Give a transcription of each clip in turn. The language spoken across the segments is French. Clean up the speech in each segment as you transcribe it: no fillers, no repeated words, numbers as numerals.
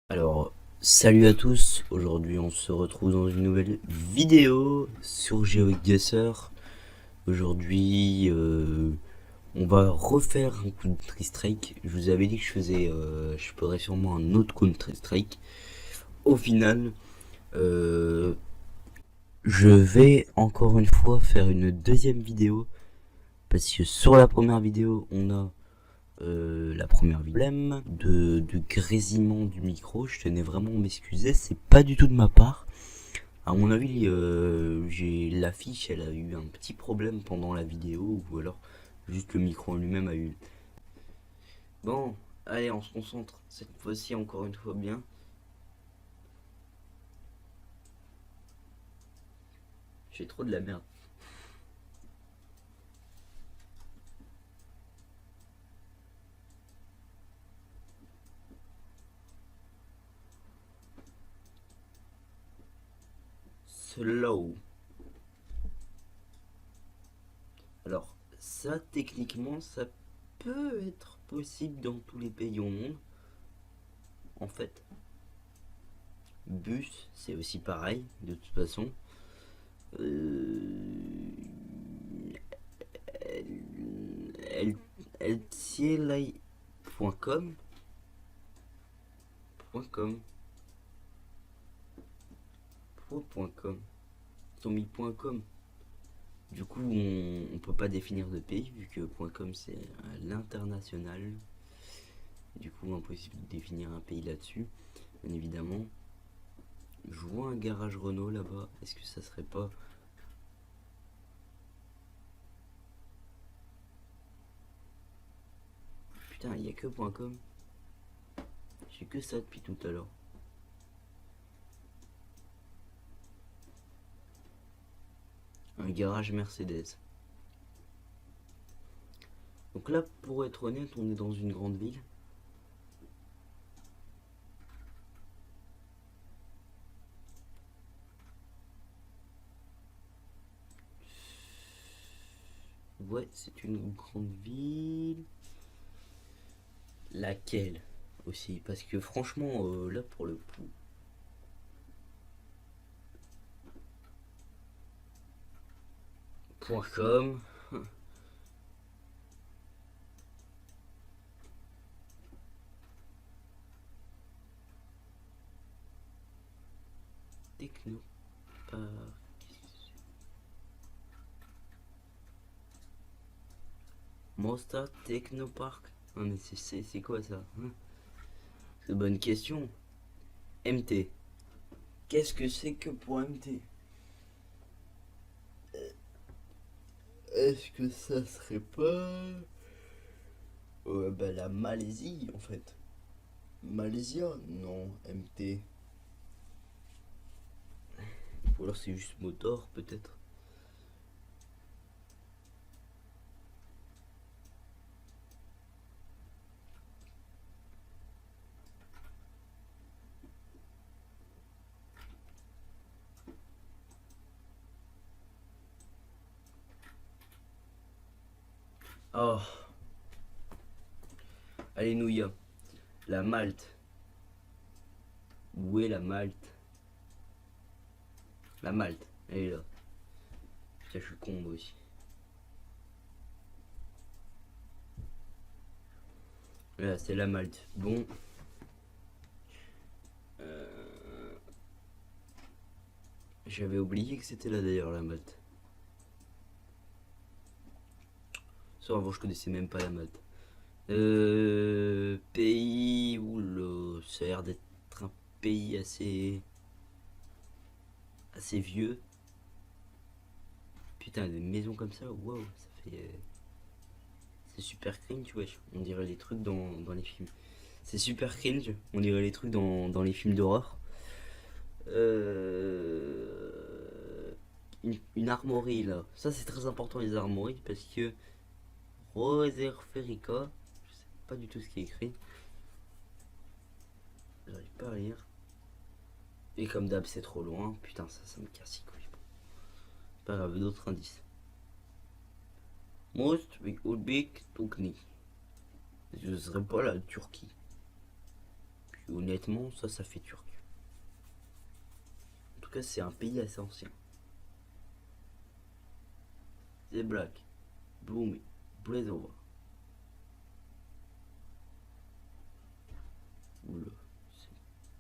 Alors, salut à tous, aujourd'hui on se retrouve dans une nouvelle vidéo sur GeoGuessr. Aujourd'hui, on va refaire un Counter-Strike. Je vous avais dit que je ferais sûrement un autre Counter-Strike. Au final, euh, je vais encore une fois faire une deuxième vidéo. Parce que sur la première vidéo, on a la première problème de grésillement du micro. Je tenais vraiment à m'excuser, c'est pas du tout de ma part. À mon avis, j'ai l'affiche, elle a eu un petit problème pendant la vidéo, ou alors juste le micro en lui-même a eu. Bon, allez, on se concentre. Cette fois-ci, encore une fois bien. J'ai trop de la merde. Slow. Alors, ça, techniquement, ça peut être possible dans tous les pays au monde. En fait, bus, c'est aussi pareil, de toute façon. Euh, ltli.com .com .com ils ont mis .com. Du coup, on peut pas définir de pays vu que .com c'est l'international. Du coup, impossible de définir un pays là-dessus. Bien évidemment, je vois un garage Renault là-bas. Est-ce que ça serait pas... Putain, il y a que .com. J'ai que ça depuis tout à l'heure. Un garage Mercedes. Donc là, pour être honnête, on est dans une grande ville. Ouais, c'est une grande ville. Laquelle aussi? Parce que franchement, là pour le coup, .com, techno, Mostar Technopark. Non mais c'est quoi ça, hein? C'est une bonne question. MT. Qu'est-ce que c'est que pour MT? Est-ce que ça serait pas... bah la Malaisie en fait. Malaysia? Non, MT. Ou alors c'est juste motor peut-être. Oh, allez Nouya. La Malte. Où est la Malte? La Malte, elle est là. Putain, je suis con moi aussi. Là, c'est la Malte. Bon. J'avais oublié que c'était là d'ailleurs la Malte. Ça, avant, je connaissais même pas la Malte. Pays où ça a l'air d'être un pays assez vieux. Putain, des maisons comme ça, waouh, ça fait. C'est super cringe, wesh. On dirait les trucs dans les films. C'est super cringe, on dirait les trucs dans les films d'horreur. Une armoirie là. Ça, c'est très important les armoiries parce que Roserferica, je sais pas du tout ce qui est écrit. J'arrive pas à lire. Et comme d'hab, c'est trop loin. Putain, ça me casse les couilles. Pas grave, d'autres indices. Most Uzbek Turkey. Je serais pas la Turquie. honnêtement, ça fait turc. En tout cas, c'est un pays assez ancien. C'est Black, Brumi, Brezova. Oula, c'est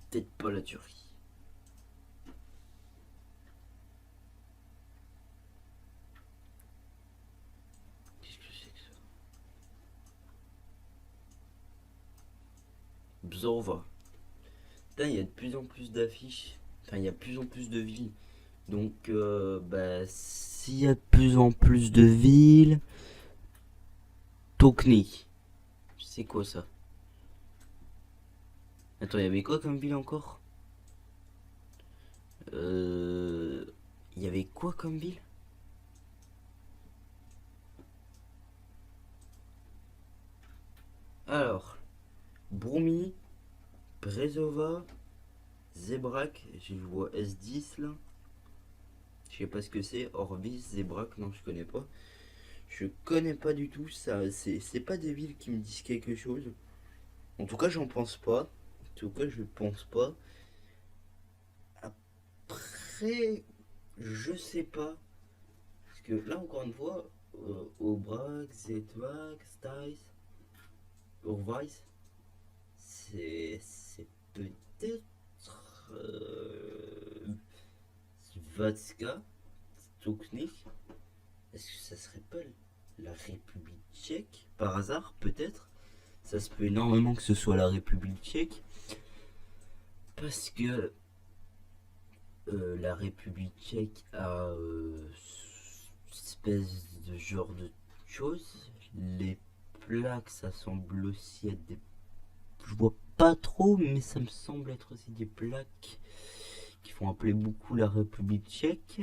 peut-être pas la Turquie. Qu'est-ce que c'est que ça? Bzova. Putain, il y a de plus en plus d'affiches. Enfin, il y a de plus en plus de villes. Donc, bah, s'il y a de plus en plus de villes, Tokni. C'est quoi ça? Attends, il y avait quoi comme ville encore? Il y avait quoi comme ville? Alors, Brumi, Brezova, Zebrac, je vois S10 là. Je sais pas ce que c'est. Orvis, Zebrac, non, je connais pas. Je connais pas du tout ça. C'est pas des villes qui me disent quelque chose. En tout cas, j'en pense pas. En tout cas, je pense pas. Après, je sais pas. Parce que là, encore une fois, Aubrac, Zetvak, Stais, Urweis, c'est peut-être Vatska, Stoknik. Est-ce que ça serait pas la République tchèque? Par hasard, peut-être. Ça se peut énormément que ce soit la République tchèque. Parce que la République tchèque a espèce de genre de choses. Les plaques, ça semble aussi être des. Je vois pas trop, mais ça me semble être aussi des plaques qui font appeler beaucoup la République tchèque.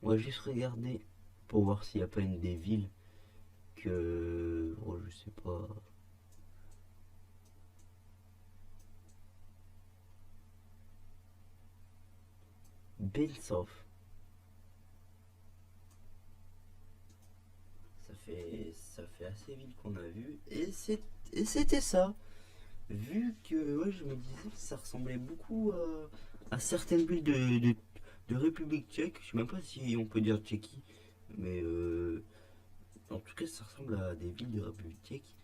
On va juste regarder pour voir s'il n'y a pas une des villes que. Oh, je sais pas. Bensov. Ça fait assez vite qu'on a vu. Et c'était ça. Vu que ouais, je me disais que ça ressemblait beaucoup à certaines villes de République tchèque. Je sais même pas si on peut dire Tchéquie. Mais en tout cas, ça ressemble à des villes de République tchèque.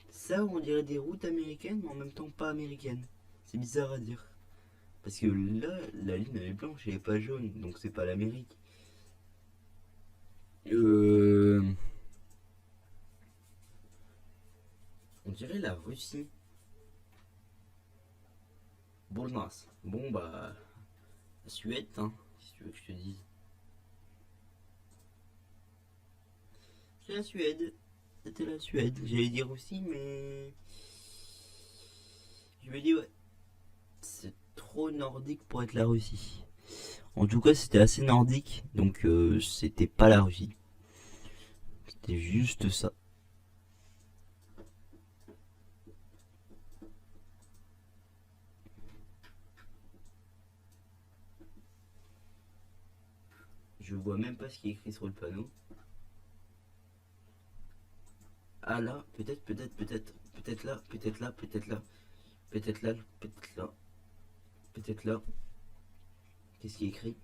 Ça, on dirait des routes américaines, mais en même temps pas américaines. C'est bizarre à dire. Parce que là, la ligne elle est blanche, elle est pas jaune, donc c'est pas l'Amérique. Euh, on dirait la Russie. Bournas. Bon bah, la Suède, hein, si tu veux que je te dise. C'est la Suède. C'était la Suède. J'allais dire aussi, mais je me dis ouais, c'est trop nordique pour être la Russie. En tout cas, c'était assez nordique, donc c'était pas la Russie. C'était juste ça. Je vois même pas ce qui est écrit sur le panneau. Ah là, peut-être là, peut-être là, peut-être là, peut-être là, peut-être là, peut-être là. Qu'est-ce qui est écrit?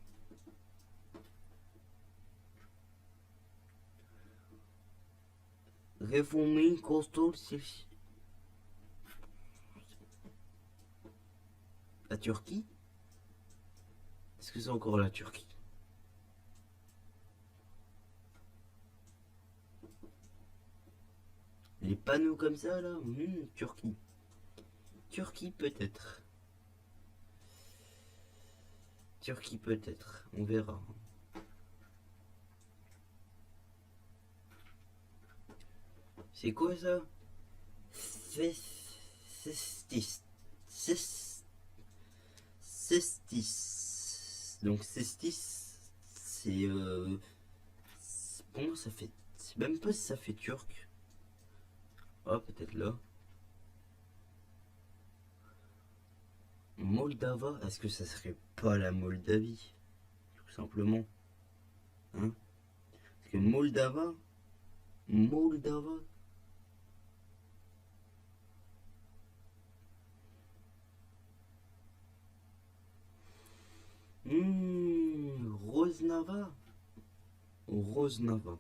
Reforming Coastal. La Turquie? Est-ce que c'est encore la Turquie? Les panneaux comme ça là, Turquie. Turquie peut-être. Turquie peut-être. On verra. C'est quoi ça? Cestis. Cestis. Donc cestis, c'est pour moi ça fait. C'est même pas si ça fait turc. Ah peut-être là. Moldava, est-ce que ça serait pas la Moldavie? Tout simplement. Hein? Parce que Moldava. Moldava. Rosnava. Rosnava.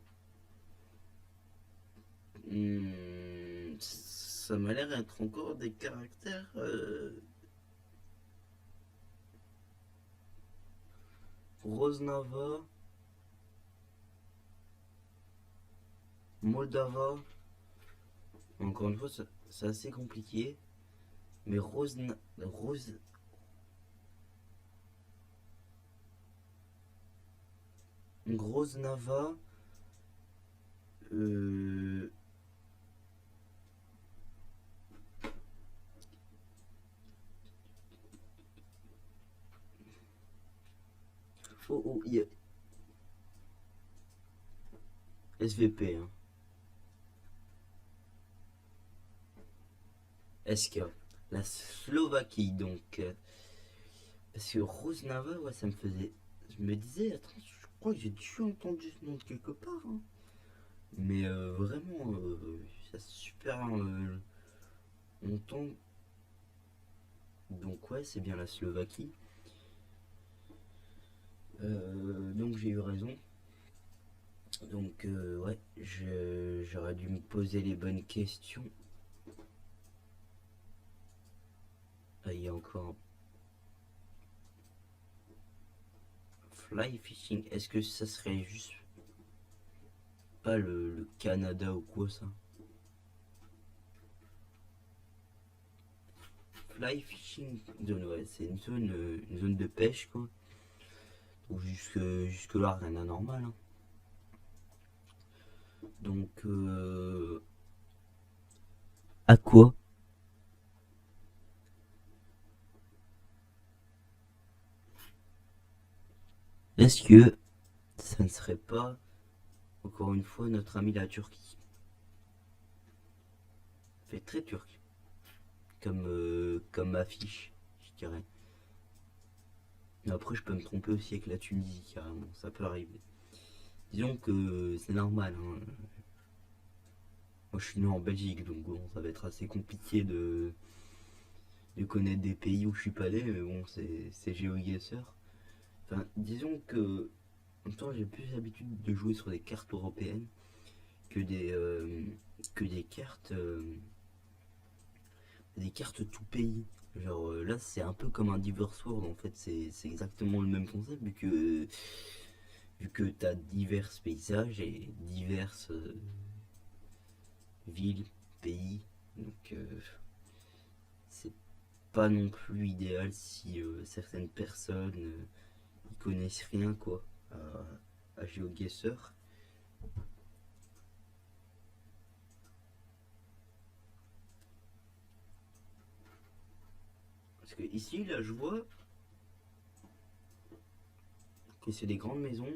Ça m'a l'air d'être encore des caractères. Rosnava, Moldava. Encore une fois, c'est assez compliqué. Mais Grosnava. Euh, oh, il y a SVP, hein. SK. La Slovaquie, donc. Parce que Rosnava, ouais, ça me faisait. Je me disais, attends, je crois que j'ai déjà entendu ce nom de quelque part, hein. Mais vraiment, ça super longtemps. Donc, ouais, c'est bien la Slovaquie. Donc, j'ai eu raison. Donc, ouais, j'aurais dû me poser les bonnes questions. Ah, il y a encore un fly fishing. Est-ce que ça serait juste pas le Canada ou quoi ça? Fly fishing zone, ouais, c'est une zone de pêche quoi. Donc jusque là rien d'anormal, hein. Donc à quoi? Est-ce que ça ne serait pas encore une fois notre ami la Turquie? Fait très turc comme affiche, je dirais. Mais après je peux me tromper aussi avec la Tunisie carrément, ça peut arriver. Disons que c'est normal, hein. Moi je suis né en Belgique donc bon ça va être assez compliqué de connaître des pays où je suis pas allé, mais bon c'est GeoGuessr. Enfin disons que en même temps j'ai plus l'habitude de jouer sur des cartes européennes que des cartes tout pays. Genre là c'est un peu comme un Diverse World en fait, c'est exactement le même concept vu que t'as divers paysages et diverses villes, pays. Donc c'est pas non plus idéal si certaines personnes y connaissent rien quoi à GeoGuessr. Parce que ici là je vois que c'est des grandes maisons.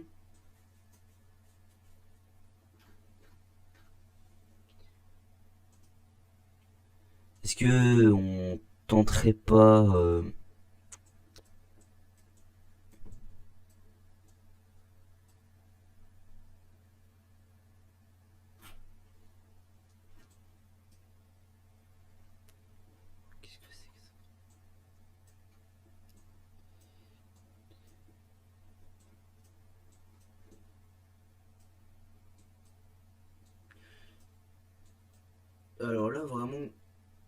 Est-ce que on tenterait pas qu'est-ce que c'est que ça? Alors là vraiment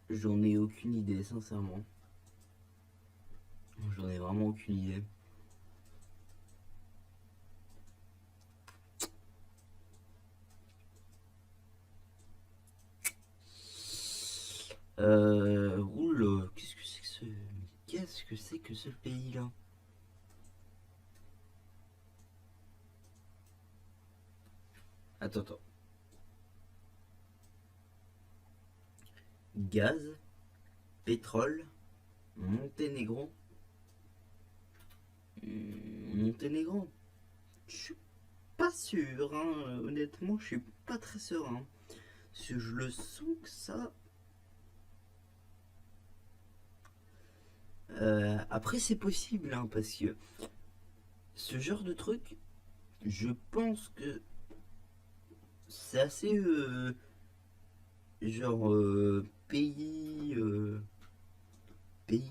j'en ai aucune idée sincèrement. J'en ai vraiment aucune idée. Roule, qu'est-ce que c'est que ce pays là? Attends. Gaz, pétrole, Monténégro. Monténégro. Je suis pas sûr, hein. Honnêtement, je suis pas très serein. Parce que je le sens que ça. Après, c'est possible, hein, parce que ce genre de truc, je pense que c'est assez. Genre. Pays,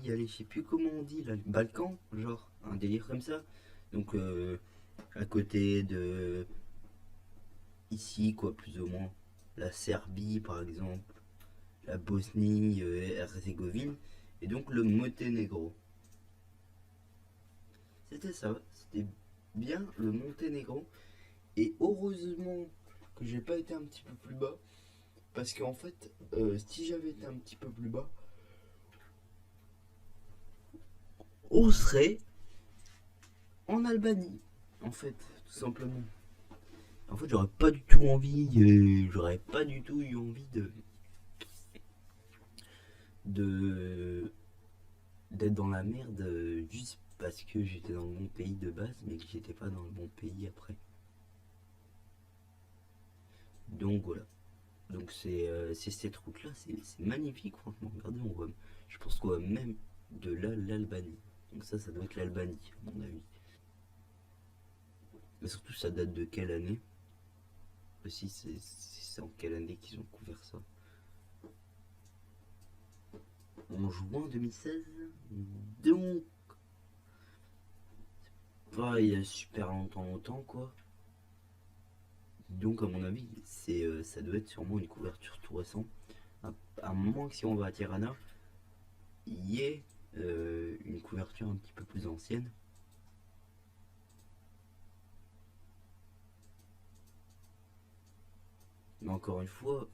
allez, je sais plus comment on dit, là, le Balkan, genre, un délire comme ça. Donc, à côté de ici, quoi, plus ou moins. La Serbie, par exemple, la Bosnie, Herzégovine, et donc le Monténégro. C'était ça, c'était bien le Monténégro. Et heureusement que j'ai pas été un petit peu plus bas, parce qu'en fait, si j'avais été un petit peu plus bas, on serait en Albanie, en fait, tout simplement. En fait, j'aurais pas du tout envie, j'aurais pas du tout eu envie de d'être dans la merde juste parce que j'étais dans le bon pays de base, mais que j'étais pas dans le bon pays après. Donc voilà. Donc c'est cette route-là, c'est magnifique, franchement. Regardez, je pense qu'on voit même de là l'Albanie. Donc ça doit être l'Albanie, à mon avis. Mais surtout, ça date de quelle année? Aussi, c'est en quelle année qu'ils ont couvert ça? En juin 2016. Donc, pas il y a super longtemps, quoi. Donc, à mon avis, ça doit être sûrement une couverture tout récent. À moins que si on va à Tirana, il y ait une couverture un petit peu plus ancienne. Mais encore une fois,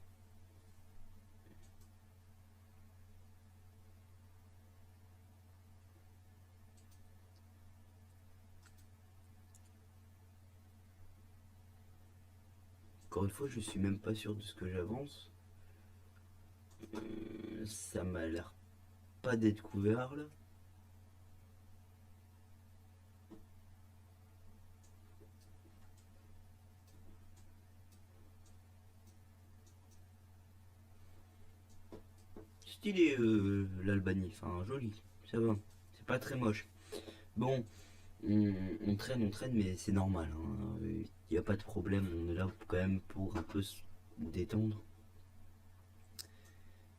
je suis même pas sûr de ce que j'avance. Ça m'a l'air pas d'être couvert là. Stylé l'Albanie, enfin joli, ça va, c'est pas très moche. Bon, on traîne, mais c'est normal. Il n'y a pas de problème, on est là quand même pour un peu se détendre.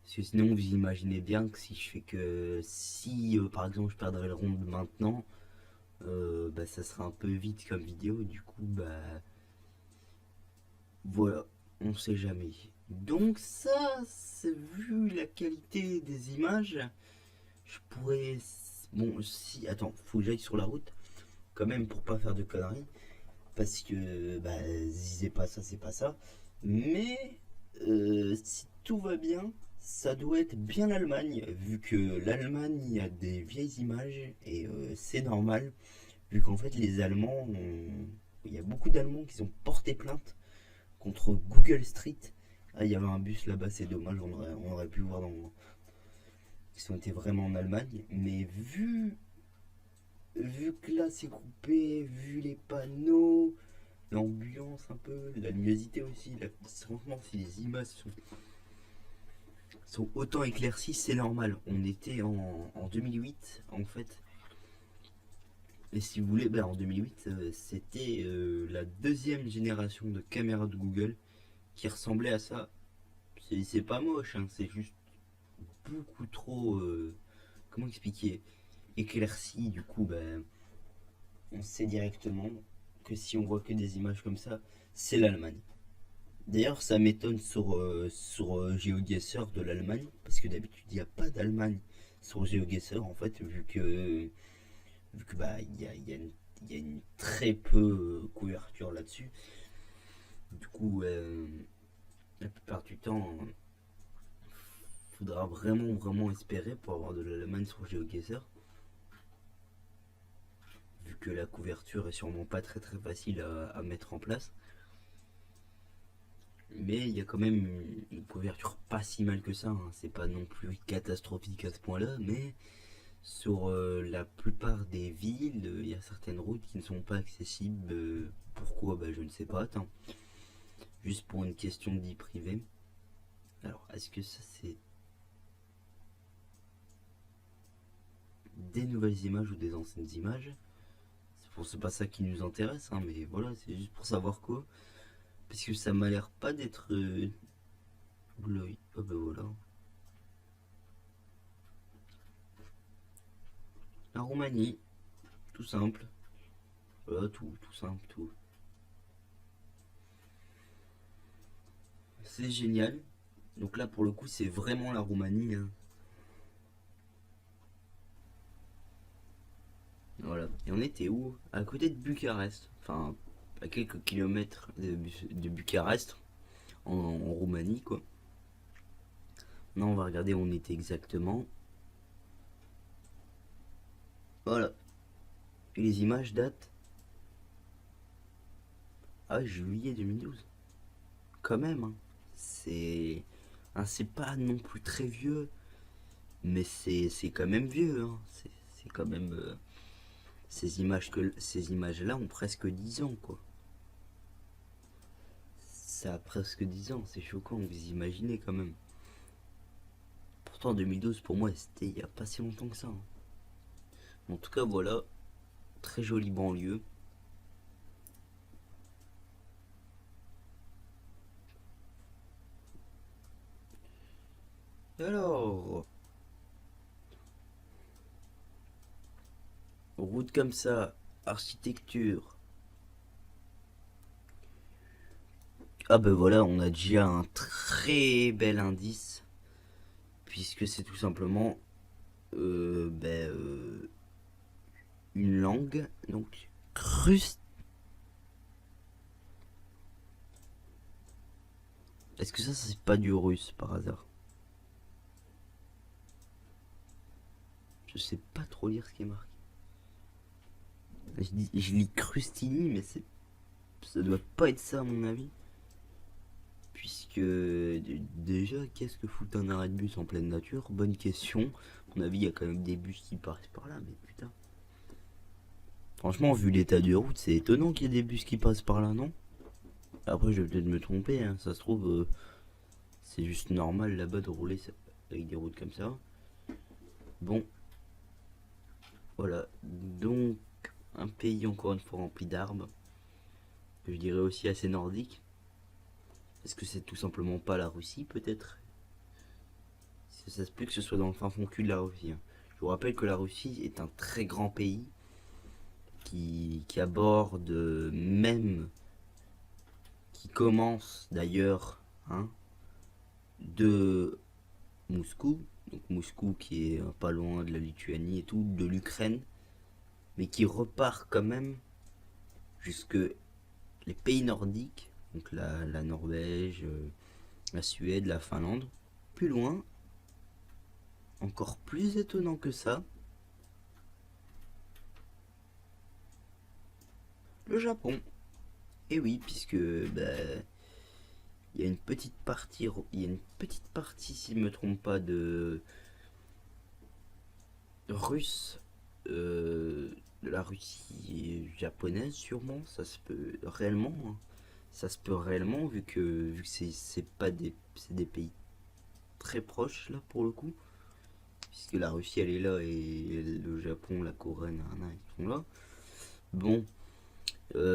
Parce que sinon, vous imaginez bien que si par exemple je perdrais le round maintenant, bah, ça sera un peu vite comme vidéo. Du coup, bah voilà, on sait jamais. Donc ça, c'est vu la qualité des images, je pourrais. Bon, si. Attends, faut que j'aille sur la route, quand même, pour pas faire de conneries. Parce que, bah, si c'est pas ça, c'est pas ça. Mais, si tout va bien, ça doit être bien l'Allemagne, vu que l'Allemagne a des vieilles images, et c'est normal, vu qu'en fait, les Allemands. Il y a beaucoup d'Allemands qui ont porté plainte contre Google Street. Ah, il y avait un bus là-bas, c'est dommage, on aurait pu voir ils ont été vraiment en Allemagne. Mais vu que là c'est coupé, vu les panneaux, l'ambiance un peu, la luminosité aussi, franchement, si les images sont autant éclaircies, c'est normal. On était en 2008 en fait. Et si vous voulez, en 2008, c'était la deuxième génération de caméras de Google qui ressemblait à ça. C'est pas moche, hein, c'est juste beaucoup trop. Comment expliquer? Éclairci, du coup, on sait directement que si on voit que des images comme ça, c'est l'Allemagne. D'ailleurs, ça m'étonne sur GeoGuessr de l'Allemagne, parce que d'habitude, il n'y a pas d'Allemagne sur GeoGuessr, en fait, vu que il y a une très peu couverture là-dessus. Du coup, la plupart du temps, il faudra vraiment espérer pour avoir de l'Allemagne sur GeoGuessr, vu que la couverture est sûrement pas très facile à mettre en place. Mais il y a quand même une couverture pas si mal que ça, hein. C'est pas non plus catastrophique à ce point-là, mais sur la plupart des villes, il y a certaines routes qui ne sont pas accessibles. Pourquoi? Je ne sais pas. Attends, juste pour une question de vie privée. Alors, est-ce que ça c'est des nouvelles images ou des anciennes images? C'est pas ça qui nous intéresse, hein, mais voilà, c'est juste pour savoir quoi. Parce que ça m'a l'air pas d'être. Oh voilà. La Roumanie, tout simple. Voilà, tout simple, tout. C'est génial. Donc là, pour le coup, c'est vraiment la Roumanie, hein. Voilà. Et on était où? À côté de Bucarest. Enfin, à quelques kilomètres de Bucarest, en Roumanie, quoi. Là, on va regarder où on était exactement. Voilà. Et les images datent. Ah, juillet 2012. Quand même, hein. C'est. Hein, c'est pas non plus très vieux, mais c'est quand même vieux, hein. C'est quand même. Ces images-là ont presque 10 ans, quoi. Ça a presque 10 ans, c'est choquant, vous imaginez quand même. Pourtant, 2012, pour moi, c'était il y a pas si longtemps que ça, hein. En tout cas, voilà. Très jolie banlieue. Alors, route comme ça, architecture. Ah ben voilà, on a déjà un très bel indice, puisque c'est tout simplement une langue, donc crust. Est-ce que ça c'est pas du russe par hasard? Je sais pas trop lire ce qui est marqué. Je lis crustini, mais ça doit pas être ça à mon avis. Puisque déjà, qu'est-ce que fout un arrêt de bus en pleine nature? Bonne question. À mon avis, il y a quand même des bus qui passent par là, mais putain. Franchement, vu l'état de route, c'est étonnant qu'il y ait des bus qui passent par là, non? Après, je vais peut-être me tromper, hein. Ça se trouve, c'est juste normal là-bas de rouler avec des routes comme ça. Bon, voilà. Donc, un pays encore une fois rempli d'arbres. Je dirais aussi assez nordique. Est-ce que c'est tout simplement pas la Russie, peut-être? Ça se peut que ce soit dans le fin fond cul de la Russie, hein. Je vous rappelle que la Russie est un très grand pays qui aborde même, qui commence d'ailleurs, hein, de Moscou, donc Moscou qui est pas loin de la Lituanie et tout, de l'Ukraine, mais qui repart quand même jusque les pays nordiques, donc la Norvège, la Suède, la Finlande. Plus loin, encore plus étonnant que ça, le Japon. Et oui, puisque bah, il y a une petite partie, si je ne me trompe pas, de russe, de la Russie japonaise sûrement, ça se peut réellement, hein. Ça se peut réellement vu que c'est pas c'est des pays très proches là pour le coup, puisque la Russie elle est là et le Japon, la Corée, nanana, ils sont là. Bon,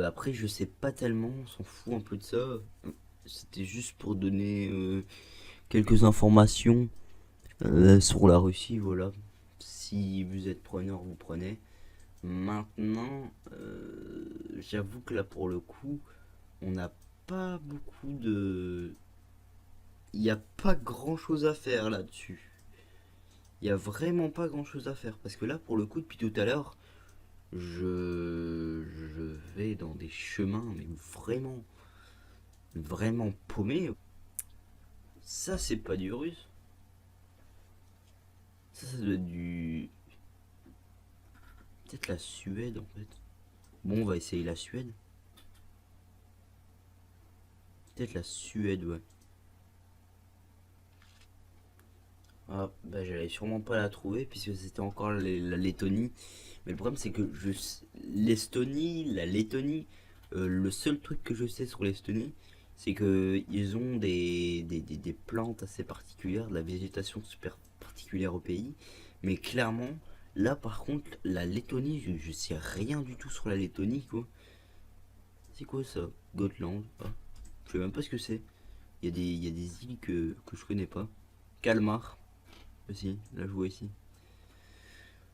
après je sais pas tellement, on s'en fout un peu de ça. C'était juste pour donner quelques informations sur la Russie, voilà. Si vous êtes preneur, vous prenez. Maintenant, j'avoue que là pour le coup, on n'a pas beaucoup de. Il n'y a pas grand chose à faire là-dessus. Il n'y a vraiment pas grand chose à faire. Parce que là pour le coup, depuis tout à l'heure, je vais dans des chemins, mais vraiment, vraiment paumés. Ça, c'est pas du russe. Ça doit être du. Peut-être la Suède en fait. Bon, on va essayer la Suède. Peut-être la Suède, ouais. Ah, bah j'allais sûrement pas la trouver puisque c'était encore la Lettonie. Mais le problème c'est que l'Estonie, la Lettonie, le seul truc que je sais sur l'Estonie, c'est que ils ont des plantes assez particulières, de la végétation super particulière au pays. Mais clairement, là par contre, la Lettonie, je sais rien du tout sur la Lettonie, quoi. C'est quoi ça? Gotland? Ah, je sais même pas ce que c'est. Il y a des îles que je connais pas. Kalmar aussi, là je vois ici.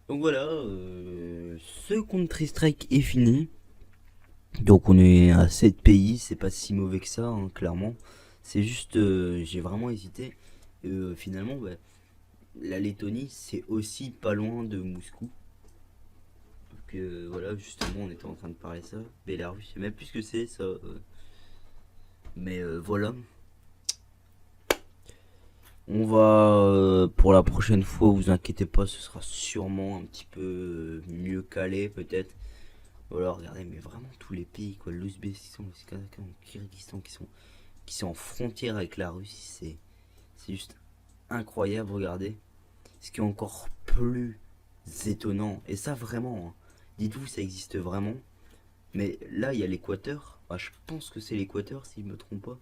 Donc voilà, ce Counter Strike est fini. Donc on est à 7 pays, c'est pas si mauvais que ça, hein, clairement. C'est juste, j'ai vraiment hésité. Finalement, bah, la Lettonie, c'est aussi pas loin de Moscou. Donc voilà, justement, on était en train de parler de ça. Bélarus, je sais même plus ce que c'est ça. Mais voilà. On va, pour la prochaine fois, vous inquiétez pas, ce sera sûrement un petit peu mieux calé peut-être. Voilà, regardez, mais vraiment tous les pays, quoi, l'Ouzbékistan, le Kazakhstan, le Kyrgyzstan, qui sont en frontière avec la Russie, c'est juste incroyable, regardez. Ce qui est encore plus étonnant, et ça vraiment, hein, dites-vous, ça existe vraiment. Mais là, il y a l'équateur. Bah, je pense que c'est l'équateur, si je me trompe pas.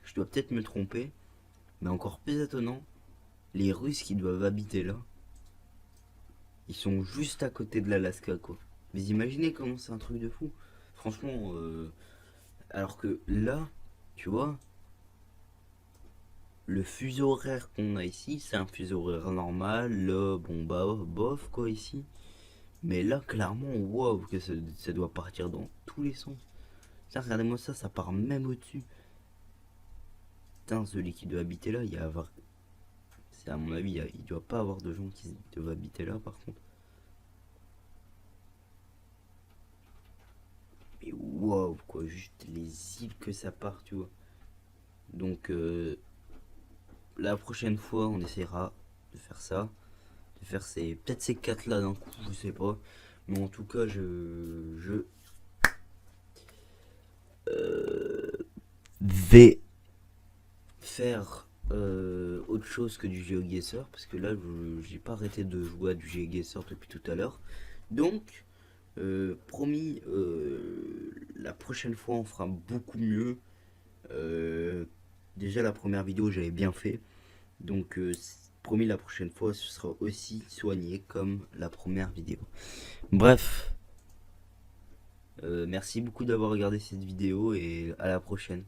Je dois peut-être me tromper. Mais encore plus étonnant, les Russes qui doivent habiter là, ils sont juste à côté de l'Alaska, quoi. Mais imaginez comment c'est un truc de fou. Franchement, alors que là, tu vois, le fuseau horaire qu'on a ici, c'est un fuseau horaire normal. Là, bon, bah, bof, quoi, ici. Mais là, clairement, waouh, que ça doit partir dans tous les sens. Ça, regardez-moi ça, ça part même au-dessus. Putain, celui qui doit habiter là, il y a avoir. C'est à mon avis, il doit pas avoir de gens qui doivent habiter là, par contre. Mais waouh, quoi, juste les îles que ça part, tu vois. Donc, la prochaine fois, on essaiera de faire ça. De faire peut-être ces quatre là d'un coup, je sais pas. Mais en tout cas, je vais faire autre chose que du GeoGuessr. Parce que là, j'ai pas arrêté de jouer à du GeoGuessr depuis tout à l'heure. Donc, promis, la prochaine fois, on fera beaucoup mieux. Déjà, la première vidéo, j'avais bien fait. Donc, promis, la prochaine fois, ce sera aussi soigné comme la première vidéo. Bref, merci beaucoup d'avoir regardé cette vidéo et à la prochaine.